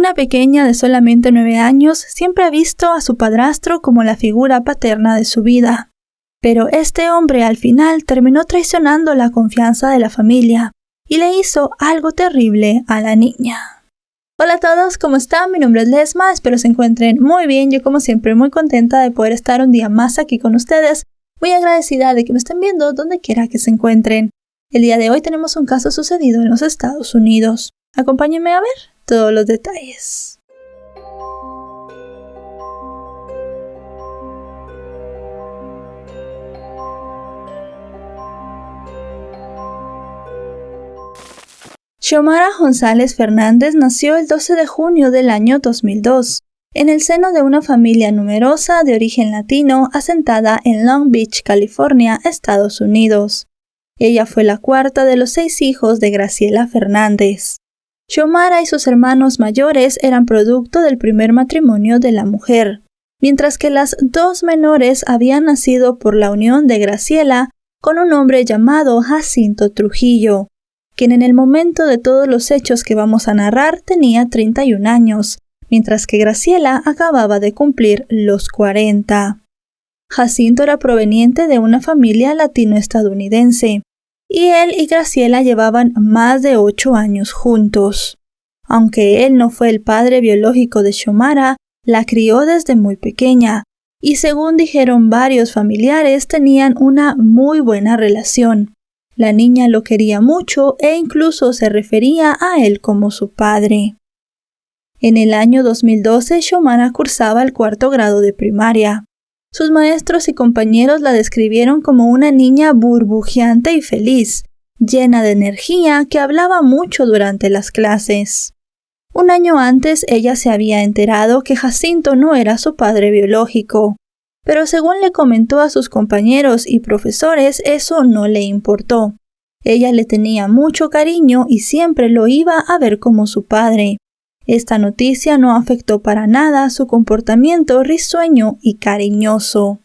Una pequeña de solamente 9 años siempre ha visto a su padrastro como la figura paterna de su vida. Pero este hombre al final terminó traicionando la confianza de la familia y le hizo algo terrible a la niña. Hola a todos, ¿cómo están? Mi nombre es Lesma, espero se encuentren muy bien. Yo como siempre muy contenta de poder estar un día más aquí con ustedes. Muy agradecida de que me estén viendo donde quiera que se encuentren. El día de hoy tenemos un caso sucedido en los Estados Unidos. Acompáñenme a ver todos los detalles. Xiomara González Fernández nació el 12 de junio del año 2002, en el seno de una familia numerosa de origen latino asentada en Long Beach, California, Estados Unidos. Ella fue la cuarta de los 6 hijos de Graciela Fernández. Xiomara y sus hermanos mayores eran producto del primer matrimonio de la mujer, mientras que las 2 menores habían nacido por la unión de Graciela con un hombre llamado Jacinto Trujillo, quien en el momento de todos los hechos que vamos a narrar tenía 31 años, mientras que Graciela acababa de cumplir los 40. Jacinto era proveniente de una familia latino-estadounidense, y él y Graciela llevaban más de 8 años juntos. Aunque él no fue el padre biológico de Xiomara, la crió desde muy pequeña, y según dijeron varios familiares, tenían una muy buena relación. La niña lo quería mucho e incluso se refería a él como su padre. En el año 2012, Xiomara cursaba el 4º grado de primaria. Sus maestros y compañeros la describieron como una niña burbujeante y feliz, llena de energía que hablaba mucho durante las clases. Un año antes, ella se había enterado que Jacinto no era su padre biológico. Pero según le comentó a sus compañeros y profesores, eso no le importó. Ella le tenía mucho cariño y siempre lo iba a ver como su padre. Esta noticia no afectó para nada su comportamiento risueño y cariñoso.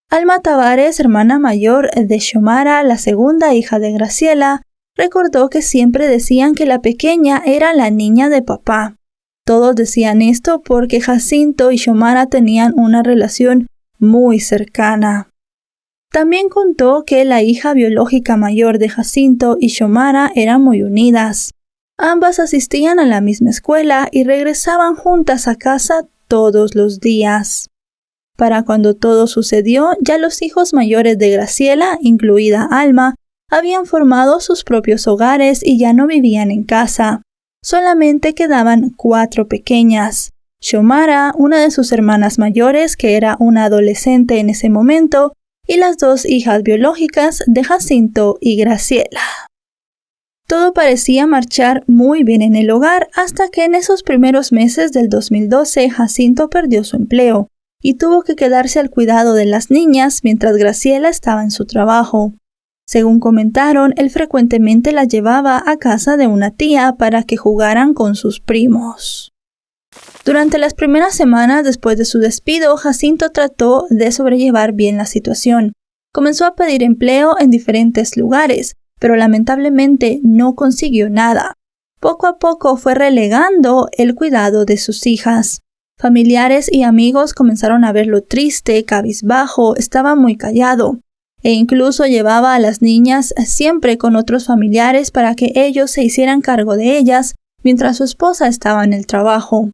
Alma Tavares, hermana mayor de Xiomara, la segunda hija de Graciela, recordó que siempre decían que la pequeña era la niña de papá. Todos decían esto porque Jacinto y Xiomara tenían una relación muy cercana. También contó que la hija biológica mayor de Jacinto y Xiomara eran muy unidas. Ambas asistían a la misma escuela y regresaban juntas a casa todos los días. Para cuando todo sucedió, ya los hijos mayores de Graciela, incluida Alma, habían formado sus propios hogares y ya no vivían en casa. Solamente quedaban 4 pequeñas. Xiomara, una de sus hermanas mayores, que era una adolescente en ese momento, y las 2 hijas biológicas de Jacinto y Graciela. Todo parecía marchar muy bien en el hogar hasta que en esos primeros meses del 2012 Jacinto perdió su empleo y tuvo que quedarse al cuidado de las niñas mientras Graciela estaba en su trabajo. Según comentaron, él frecuentemente la llevaba a casa de una tía para que jugaran con sus primos. Durante las primeras semanas después de su despido, Jacinto trató de sobrellevar bien la situación. Comenzó a pedir empleo en diferentes lugares, pero lamentablemente no consiguió nada. Poco a poco fue relegando el cuidado de sus hijas. Familiares y amigos comenzaron a verlo triste, cabizbajo, estaba muy callado. E incluso llevaba a las niñas siempre con otros familiares para que ellos se hicieran cargo de ellas mientras su esposa estaba en el trabajo.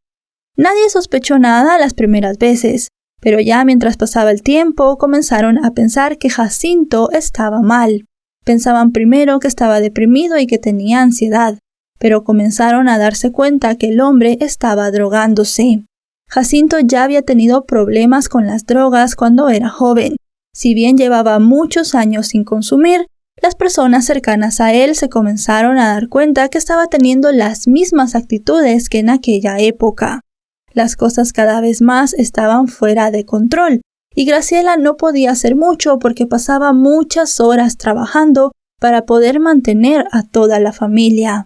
Nadie sospechó nada las primeras veces, pero ya mientras pasaba el tiempo comenzaron a pensar que Jacinto estaba mal. Pensaban primero que estaba deprimido y que tenía ansiedad, pero comenzaron a darse cuenta que el hombre estaba drogándose. Jacinto ya había tenido problemas con las drogas cuando era joven. Si bien llevaba muchos años sin consumir, las personas cercanas a él se comenzaron a dar cuenta que estaba teniendo las mismas actitudes que en aquella época. Las cosas cada vez más estaban fuera de control, y Graciela no podía hacer mucho porque pasaba muchas horas trabajando para poder mantener a toda la familia.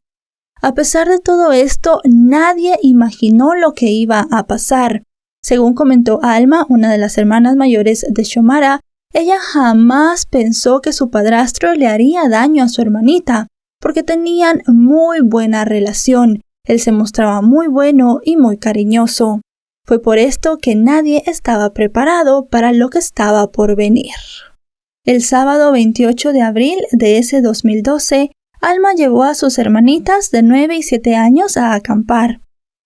A pesar de todo esto, nadie imaginó lo que iba a pasar. Según comentó Alma, una de las hermanas mayores de Xiomara, ella jamás pensó que su padrastro le haría daño a su hermanita, porque tenían muy buena relación Él se mostraba muy bueno y muy cariñoso. Fue por esto que nadie estaba preparado para lo que estaba por venir. El sábado 28 de abril de ese 2012, Alma llevó a sus hermanitas de 9 y 7 años a acampar.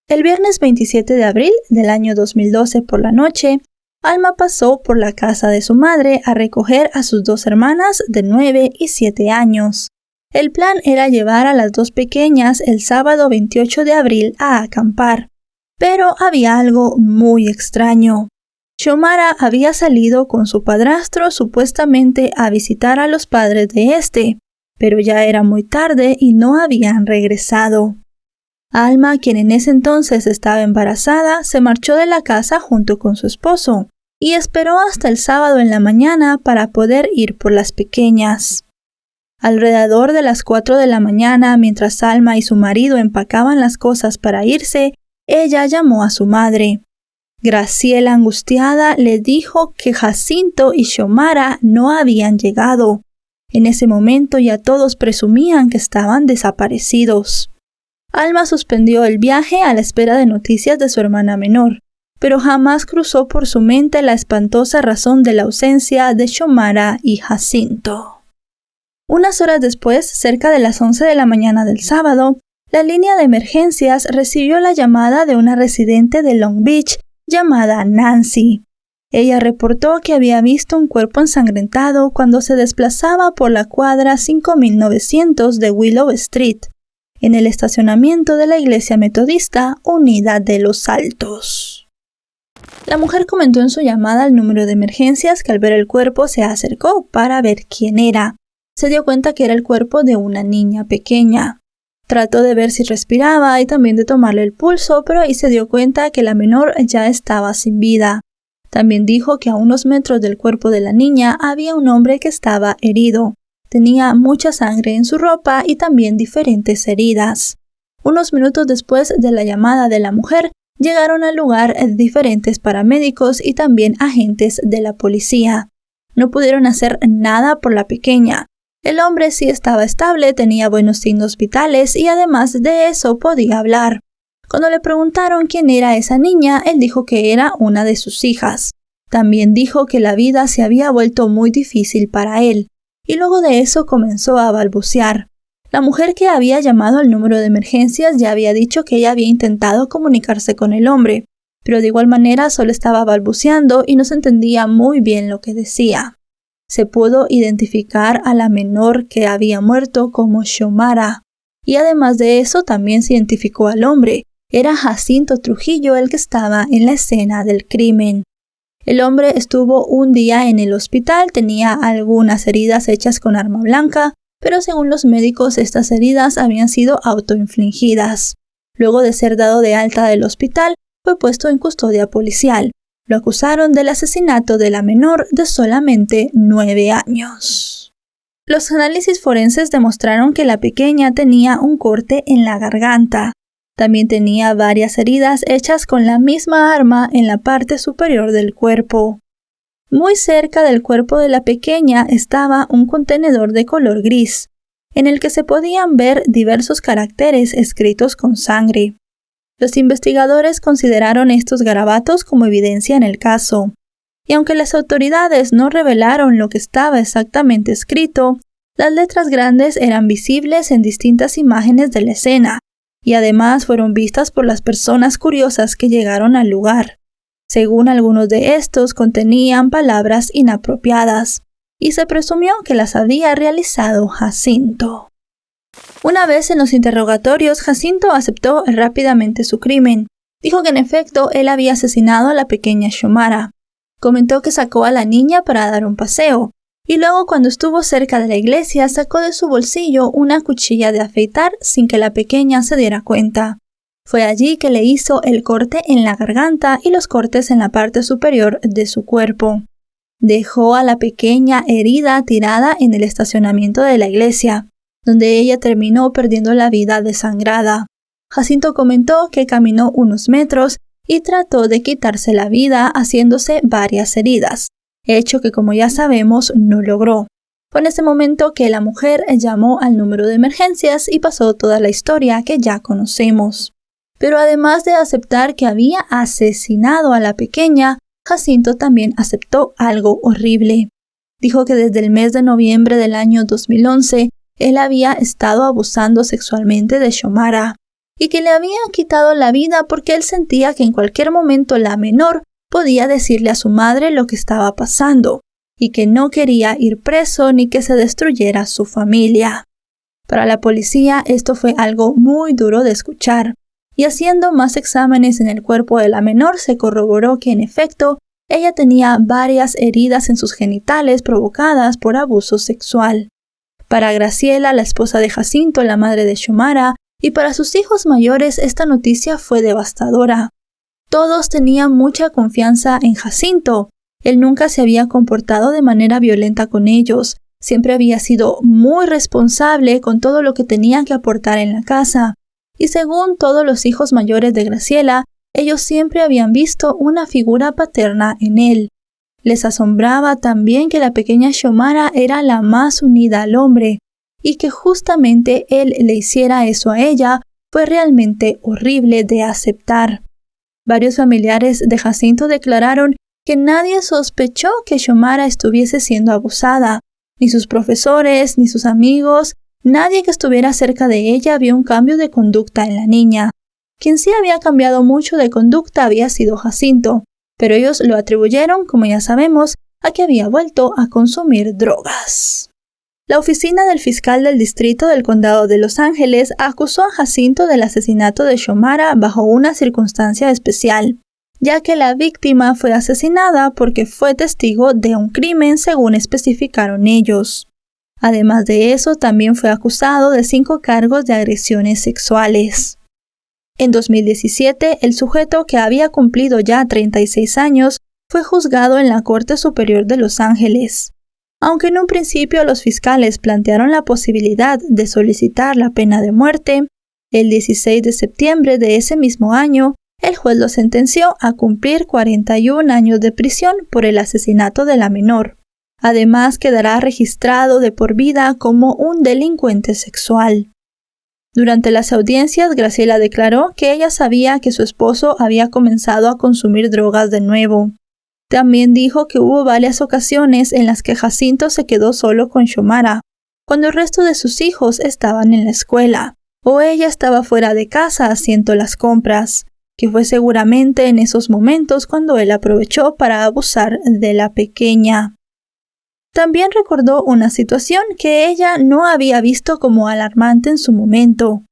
El viernes 27 de abril del año 2012 por la noche, Alma pasó por la casa de su madre a recoger a sus dos hermanas de 9 y 7 años. El plan era llevar a las dos pequeñas el sábado 28 de abril a acampar. Pero había algo muy extraño. Xiomara había salido con su padrastro supuestamente a visitar a los padres de este, pero ya era muy tarde y no habían regresado. Alma, quien en ese entonces estaba embarazada, se marchó de la casa junto con su esposo y esperó hasta el sábado en la mañana para poder ir por las pequeñas. Alrededor de las 4 de la mañana, mientras Alma y su marido empacaban las cosas para irse, ella llamó a su madre. Graciela, angustiada, le dijo que Jacinto y Xiomara no habían llegado. En ese momento ya todos presumían que estaban desaparecidos. Alma suspendió el viaje a la espera de noticias de su hermana menor, pero jamás cruzó por su mente la espantosa razón de la ausencia de Xiomara y Jacinto. Unas horas después, cerca de las 11 de la mañana del sábado, la línea de emergencias recibió la llamada de una residente de Long Beach llamada Nancy. Ella reportó que había visto un cuerpo ensangrentado cuando se desplazaba por la cuadra 5900 de Willow Street, en el estacionamiento de la Iglesia Metodista Unida de los Altos. La mujer comentó en su llamada al número de emergencias que al ver el cuerpo se acercó para ver quién era. Se dio cuenta que era el cuerpo de una niña pequeña. Trató de ver si respiraba y también de tomarle el pulso, pero ahí se dio cuenta que la menor ya estaba sin vida. También dijo que a unos metros del cuerpo de la niña había un hombre que estaba herido. Tenía mucha sangre en su ropa y también diferentes heridas. Unos minutos después de la llamada de la mujer, llegaron al lugar diferentes paramédicos y también agentes de la policía. No pudieron hacer nada por la pequeña. El hombre sí estaba estable, tenía buenos signos vitales y además de eso podía hablar. Cuando le preguntaron quién era esa niña, él dijo que era una de sus hijas. También dijo que la vida se había vuelto muy difícil para él, y luego de eso comenzó a balbucear. La mujer que había llamado al número de emergencias ya había dicho que ella había intentado comunicarse con el hombre, pero de igual manera solo estaba balbuceando y no se entendía muy bien lo que decía. Se pudo identificar a la menor que había muerto como Xiomara, y además de eso también se identificó al hombre. Era Jacinto Trujillo el que estaba en la escena del crimen. El hombre estuvo un día en el hospital, tenía algunas heridas hechas con arma blanca, pero según los médicos estas heridas habían sido autoinfligidas. Luego de ser dado de alta del hospital, fue puesto en custodia policial. Lo acusaron del asesinato de la menor de solamente 9 años. Los análisis forenses demostraron que la pequeña tenía un corte en la garganta. También tenía varias heridas hechas con la misma arma en la parte superior del cuerpo. Muy cerca del cuerpo de la pequeña estaba un contenedor de color gris, en el que se podían ver diversos caracteres escritos con sangre. Los investigadores consideraron estos garabatos como evidencia en el caso, y aunque las autoridades no revelaron lo que estaba exactamente escrito, las letras grandes eran visibles en distintas imágenes de la escena, y además fueron vistas por las personas curiosas que llegaron al lugar. Según algunos de estos, contenían palabras inapropiadas, y se presumió que las había realizado Jacinto. Una vez en los interrogatorios, Jacinto aceptó rápidamente su crimen. Dijo que en efecto él había asesinado a la pequeña Xiomara. Comentó que sacó a la niña para dar un paseo, y luego cuando estuvo cerca de la iglesia sacó de su bolsillo una cuchilla de afeitar sin que la pequeña se diera cuenta. Fue allí que le hizo el corte en la garganta y los cortes en la parte superior de su cuerpo. Dejó a la pequeña herida tirada en el estacionamiento de la iglesia, donde ella terminó perdiendo la vida desangrada. Jacinto comentó que caminó unos metros y trató de quitarse la vida haciéndose varias heridas, hecho que como ya sabemos no logró. Fue en ese momento que la mujer llamó al número de emergencias y pasó toda la historia que ya conocemos. Pero además de aceptar que había asesinado a la pequeña, Jacinto también aceptó algo horrible. Dijo que desde el mes de noviembre del año 2011, él había estado abusando sexualmente de Xiomara y que le habían quitado la vida porque él sentía que en cualquier momento la menor podía decirle a su madre lo que estaba pasando y que no quería ir preso ni que se destruyera su familia. Para la policía esto fue algo muy duro de escuchar, y haciendo más exámenes en el cuerpo de la menor se corroboró que en efecto ella tenía varias heridas en sus genitales provocadas por abuso sexual. Para Graciela, la esposa de Jacinto, la madre de Xiomara, y para sus hijos mayores esta noticia fue devastadora. Todos tenían mucha confianza en Jacinto. Él nunca se había comportado de manera violenta con ellos. Siempre había sido muy responsable con todo lo que tenía que aportar en la casa. Y según todos los hijos mayores de Graciela, ellos siempre habían visto una figura paterna en él. Les asombraba también que la pequeña Xiomara era la más unida al hombre, y que justamente él le hiciera eso a ella fue realmente horrible de aceptar. Varios familiares de Jacinto declararon que nadie sospechó que Xiomara estuviese siendo abusada. Ni sus profesores, ni sus amigos, nadie que estuviera cerca de ella vio un cambio de conducta en la niña. Quien sí había cambiado mucho de conducta había sido Jacinto, pero ellos lo atribuyeron, como ya sabemos, a que había vuelto a consumir drogas. La oficina del fiscal del distrito del condado de Los Ángeles acusó a Jacinto del asesinato de Xiomara bajo una circunstancia especial, ya que la víctima fue asesinada porque fue testigo de un crimen según especificaron ellos. Además de eso, también fue acusado de 5 cargos de agresiones sexuales. En 2017, el sujeto, que había cumplido ya 36 años, fue juzgado en la Corte Superior de Los Ángeles. Aunque en un principio los fiscales plantearon la posibilidad de solicitar la pena de muerte, el 16 de septiembre de ese mismo año, el juez lo sentenció a cumplir 41 años de prisión por el asesinato de la menor. Además, quedará registrado de por vida como un delincuente sexual. Durante las audiencias, Graciela declaró que ella sabía que su esposo había comenzado a consumir drogas de nuevo. También dijo que hubo varias ocasiones en las que Jacinto se quedó solo con Xiomara, cuando el resto de sus hijos estaban en la escuela, o ella estaba fuera de casa haciendo las compras, que fue seguramente en esos momentos cuando él aprovechó para abusar de la pequeña. También recordó una situación que ella no había visto como alarmante en su momento,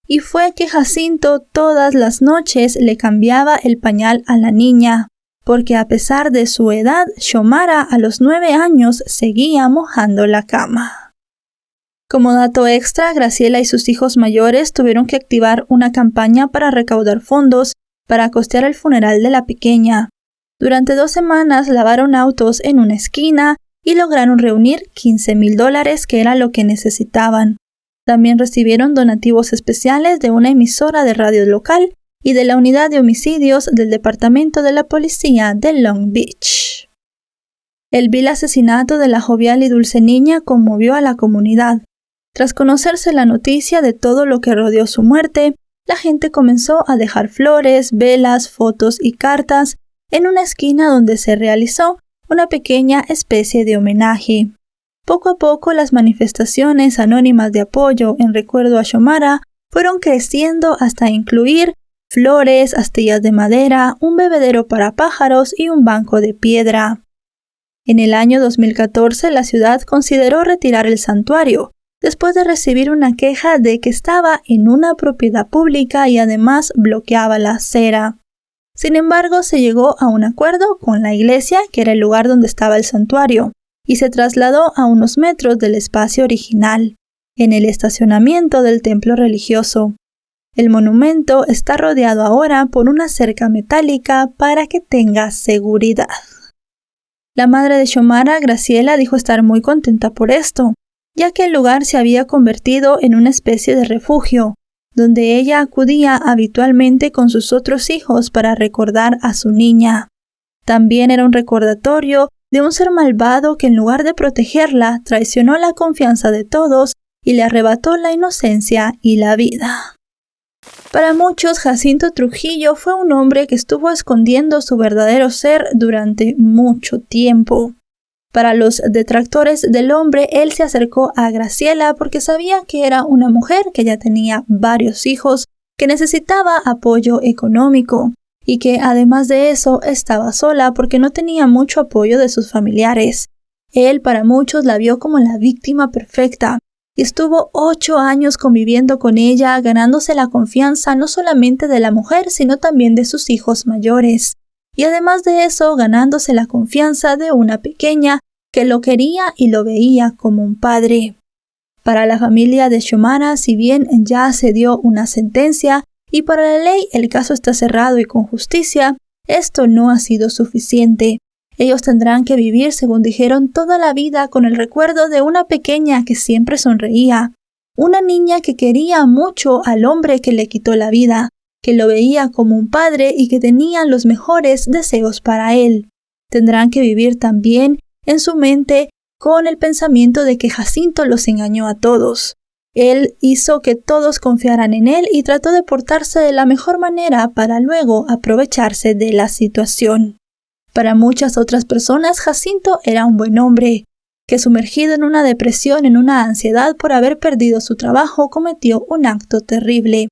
y fue que Jacinto todas las noches le cambiaba el pañal a la niña, porque a pesar de su edad, Xiomara a los 9 años seguía mojando la cama. Como dato extra, Graciela y sus hijos mayores tuvieron que activar una campaña para recaudar fondos para costear el funeral de la pequeña. Durante 2 semanas lavaron autos en una esquina y lograron reunir $15,000, que era lo que necesitaban. También recibieron donativos especiales de una emisora de radio local y de la unidad de homicidios del Departamento de la Policía de Long Beach. El vil asesinato de la jovial y dulce niña conmovió a la comunidad. Tras conocerse la noticia de todo lo que rodeó su muerte, la gente comenzó a dejar flores, velas, fotos y cartas en una esquina donde se realizó una pequeña especie de homenaje. Poco a poco las manifestaciones anónimas de apoyo en recuerdo a Xiomara fueron creciendo hasta incluir flores, astillas de madera, un bebedero para pájaros y un banco de piedra. En el año 2014 la ciudad consideró retirar el santuario, después de recibir una queja de que estaba en una propiedad pública y además bloqueaba la acera. Sin embargo, se llegó a un acuerdo con la iglesia, que era el lugar donde estaba el santuario, y se trasladó a unos metros del espacio original, en el estacionamiento del templo religioso. El monumento está rodeado ahora por una cerca metálica para que tenga seguridad. La madre de Xiomara, Graciela, dijo estar muy contenta por esto, ya que el lugar se había convertido en una especie de refugio, donde ella acudía habitualmente con sus otros hijos para recordar a su niña. También era un recordatorio de un ser malvado que en lugar de protegerla, traicionó la confianza de todos y le arrebató la inocencia y la vida. Para muchos, Jacinto Trujillo fue un hombre que estuvo escondiendo su verdadero ser durante mucho tiempo. Para los detractores del hombre, él se acercó a Graciela porque sabía que era una mujer que ya tenía varios hijos, que necesitaba apoyo económico y que además de eso estaba sola porque no tenía mucho apoyo de sus familiares. Él para muchos la vio como la víctima perfecta y estuvo 8 años conviviendo con ella, ganándose la confianza no solamente de la mujer sino también de sus hijos mayores. Y además de eso, ganándose la confianza de una pequeña que lo quería y lo veía como un padre. Para la familia de Xiomara, si bien ya se dio una sentencia y para la ley el caso está cerrado y con justicia, esto no ha sido suficiente. Ellos tendrán que vivir, según dijeron, toda la vida con el recuerdo de una pequeña que siempre sonreía, una niña que quería mucho al hombre que le quitó la vida, que lo veía como un padre y que tenía los mejores deseos para él. Tendrán que vivir también en su mente con el pensamiento de que Jacinto los engañó a todos. Él hizo que todos confiaran en él y trató de portarse de la mejor manera para luego aprovecharse de la situación. Para muchas otras personas, Jacinto era un buen hombre, que sumergido en una depresión, en una ansiedad por haber perdido su trabajo, cometió un acto terrible.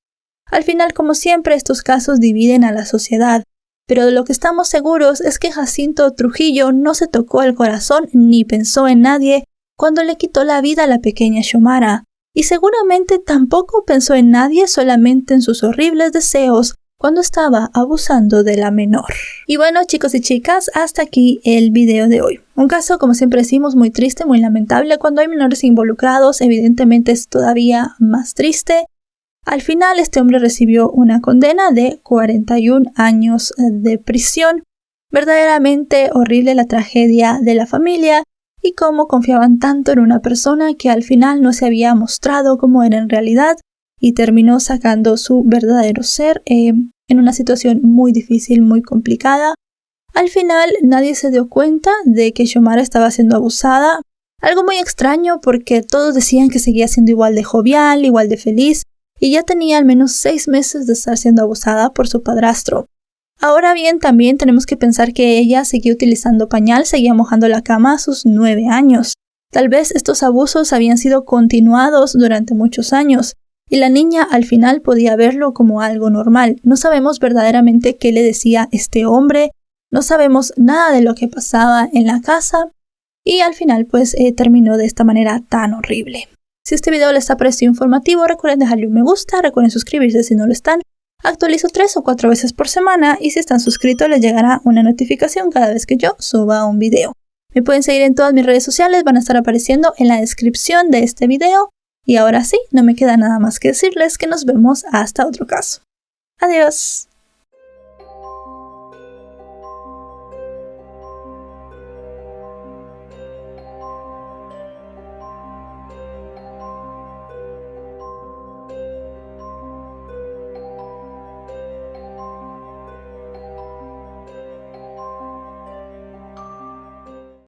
Al final, como siempre, estos casos dividen a la sociedad, pero de lo que estamos seguros es que Jacinto Trujillo no se tocó el corazón ni pensó en nadie cuando le quitó la vida a la pequeña Xiomara, y seguramente tampoco pensó en nadie, solamente en sus horribles deseos cuando estaba abusando de la menor. Y bueno, chicos y chicas, hasta aquí el video de hoy. Un caso, como siempre decimos, muy triste, muy lamentable. Cuando hay menores involucrados, evidentemente es todavía más triste. Al final, este hombre recibió una condena de 41 años de prisión. Verdaderamente horrible la tragedia de la familia y cómo confiaban tanto en una persona que al final no se había mostrado como era en realidad y terminó sacando su verdadero ser en una situación muy difícil, muy complicada. Al final, nadie se dio cuenta de que Xiomara estaba siendo abusada. Algo muy extraño porque todos decían que seguía siendo igual de jovial, igual de feliz, y ya tenía al menos 6 meses de estar siendo abusada por su padrastro. Ahora bien, también tenemos que pensar que ella seguía utilizando pañal, seguía mojando la cama a sus 9 años. Tal vez estos abusos habían sido continuados durante muchos años, y la niña al final podía verlo como algo normal. No sabemos verdaderamente qué le decía este hombre, no sabemos nada de lo que pasaba en la casa, y al final pues terminó de esta manera tan horrible. Si este video les ha parecido informativo, recuerden dejarle un me gusta, recuerden suscribirse si no lo están. Actualizo 3 o 4 veces por semana y si están suscritos les llegará una notificación cada vez que yo suba un video. Me pueden seguir en todas mis redes sociales, van a estar apareciendo en la descripción de este video. Y ahora sí, no me queda nada más que decirles que nos vemos hasta otro caso. Adiós.